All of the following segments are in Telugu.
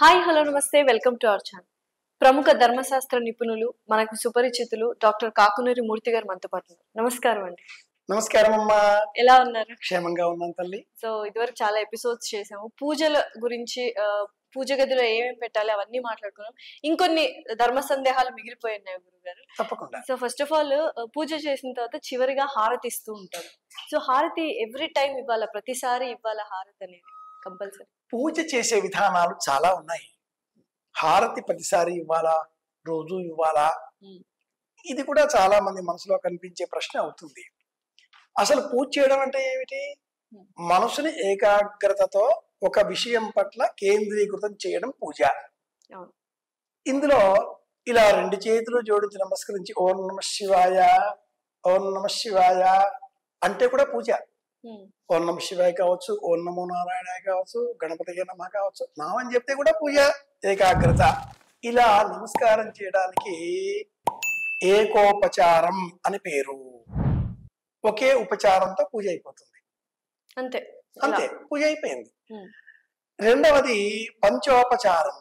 హాయ్ హలో నమస్తే వెల్కమ్ టు అవర్ ఛానల్. ప్రముఖ ధర్మశాస్త్ర నిపుణులు మనకు సుపరిచితులు డాక్టర్ కాకునూరి మూర్తి గారు మనతో పాటు ఉన్నారు. నమస్కారం అండి. నమస్కారం అమ్మా. ఎలా ఉన్నారు? క్షేమంగా ఉన్నాను తల్లి. సో ఇదివరకు చాలా ఎపిసోడ్స్ చేసాము. పూజల గురించి పూజ గదిలో ఏమేమి పెట్టాలి అవన్నీ మాట్లాడుకున్నాం. ఇంకొన్ని ధర్మ సందేహాలు మిగిలిపోయినాయి గురుగారు. తప్పకుండా. సో ఫస్ట్ ఆఫ్ ఆల్ పూజ చేసిన తర్వాత చివరిగా హారతి ఇస్తూ ఉంటారు. సో హారతి ఎవ్రీ టైం ఇవ్వాలా? ప్రతిసారి ఇవ్వాలా హారతి అనేది కంపల్సరీ? పూజ చేసే విధానాలు చాలా ఉన్నాయి. హారతి ప్రతిసారి ఇవ్వాలా, రోజు ఇవ్వాలా, ఇది కూడా చాలా మంది మనసులో కనిపించే ప్రశ్న అవుతుంది. అసలు పూజ చేయడం అంటే ఏమిటి? మనసుని ఏకాగ్రతతో ఒక విషయం పట్ల కేంద్రీకృతం చేయడం పూజ. ఇందులో ఇలా రెండు చేతులు జోడించి నమస్కరించి ఓం నమ శివాయ, ఓం నమ శివాయ అంటే కూడా పూజ. ఓం నమ శివాయ కావచ్చు, ఓం నమో నారాయణ కావచ్చు, గణపతికి నమ కావచ్చు, నామని చెప్తే కూడా పూజ. ఏకాగ్రత. ఇలా నమస్కారం చేయడానికి ఏకోపచారం అని పేరు. ఒకే ఉపచారంతో పూజ అయిపోతుంది. అంతే అంతే, పూజ అయిపోయింది. రెండవది పంచోపచారం,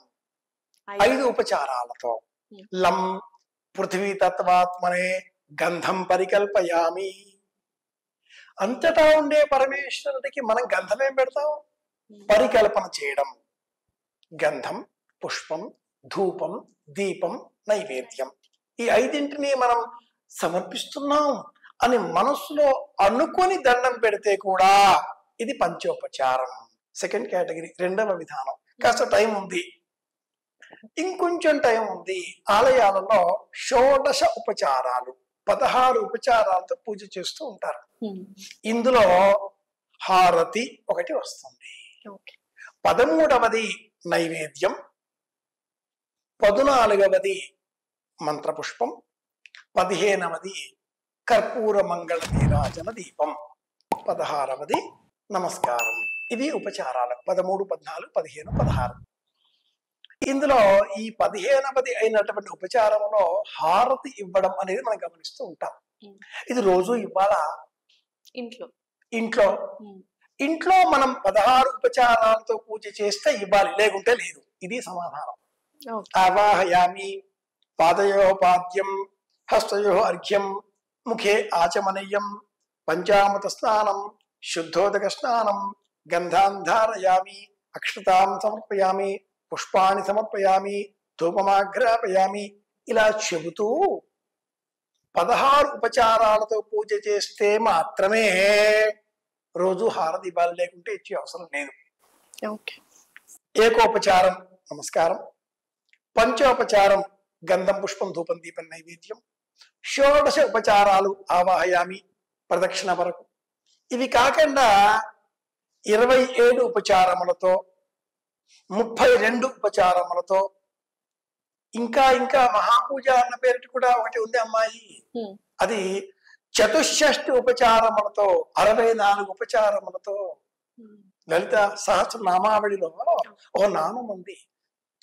5 ఉపచారాలతో. లం పృథ్వీ తత్వాత్మనే గంధం పరికల్పయామి. అంతటా ఉండే పరమేశ్వరుడికి మనం గంధం ఏం పెడతాం? పరికల్పన చేయడం. గంధం, పుష్పం, ధూపం, దీపం, నైవేద్యం, ఈ 5ంటిని మనం సమర్పిస్తున్నాం అని మనస్సులో అనుకొని దండం పెడితే కూడా ఇది పంచోపచారం. సెకండ్ కేటగిరీ, రెండవ విధానం. కాస్త టైం ఉంది, ఇంకొంచెం టైం ఉంది. ఆలయాలలో షోడశ ఉపచారాలు, 16 ఉపచారాలతో పూజ చేస్తూ ఉంటారు. ఇందులో హారతి ఒకటి వస్తుంది. 13వది నైవేద్యం, 14వది మంత్రపుష్పం, 15వది కర్పూర మంగళ నీరాజన దీపం, 16వది నమస్కారం. ఇవి ఉపచారాలు. 13, 14, 15, 16. ఇందులో ఈ 15వది అయినటువంటి ఉపచారంలో హారతి ఇవ్వడం అనేది మనం గమనిస్తూ ఉంటాం. ఇది రోజు ఇవ్వాలా? ఇంట్లో ఇంట్లో మనం 16 ఉపచారాలతో పూజ చేస్తే ఇవ్వాలి, లేకుంటే లేదు. ఇది సమాధానం. ఆవాహయామి, పాదయో పాద్యం, హస్తయో అర్ఘ్యం, ముఖే ఆచమనీయం, పంచామృత స్నానం, శుద్ధోదక స్నానం, గంధాన్ ధారయామి, అక్షతాం సమర్పయామి, పుష్పాన్ని సమర్పయామి, ధూపమాఘ్రాపయామి. ఇలా చెబుతూ 16 ఉపచారాలతో పూజ చేస్తే మాత్రమే రోజు హారతి ఇవ్వాలి, లేకుంటే ఇచ్చే అవసరం లేదు. ఏకోపచారం నమస్కారం, పంచోపచారం గంధం, పుష్పం, ధూపం, దీపం, నైవేద్యం, షోడశ ఉపచారాలు ఆవాహయామి ప్రదక్షిణ వరకు. ఇవి కాకుండా 27 ఉపచారములతో, 32 ఉపచారములతో, ఇంకా ఇంకా మహాపూజ అన్న పేరు కూడా ఒకటి ఉంది అమ్మాయి. అది చతుషష్ఠి ఉపచారములతో, 64 ఉపచారములతో. లలిత సహస్రనామావళిలో ఓ నామం ఉంది,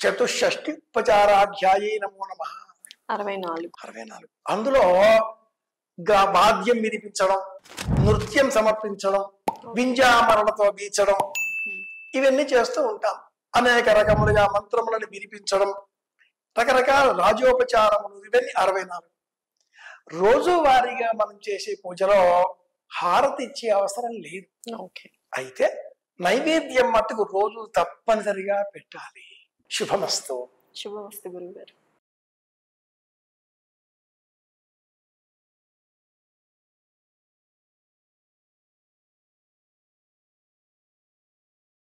చతుషష్ఠి ఉపచారాధ్యాయే నమో నమః. 64. అందులో వాద్యం వినిపించడం, నృత్యం సమర్పించడం, వింజామరణతో బీచడం, ఇవన్నీ చేస్తూ ఉంటాం. అనేక రకములుగా మంత్రములను వినిపించడం, రకరకాల రాజోపచారములు, ఇవన్నీ 64. రోజువారీగా మనం చేసే పూజలో హారతి ఇచ్చే అవసరం లేదు. అయితే నైవేద్యం మట్టుకు రోజు తప్పనిసరిగా పెట్టాలి. శుభమస్తు. శుభమస్తు గురువు గారు.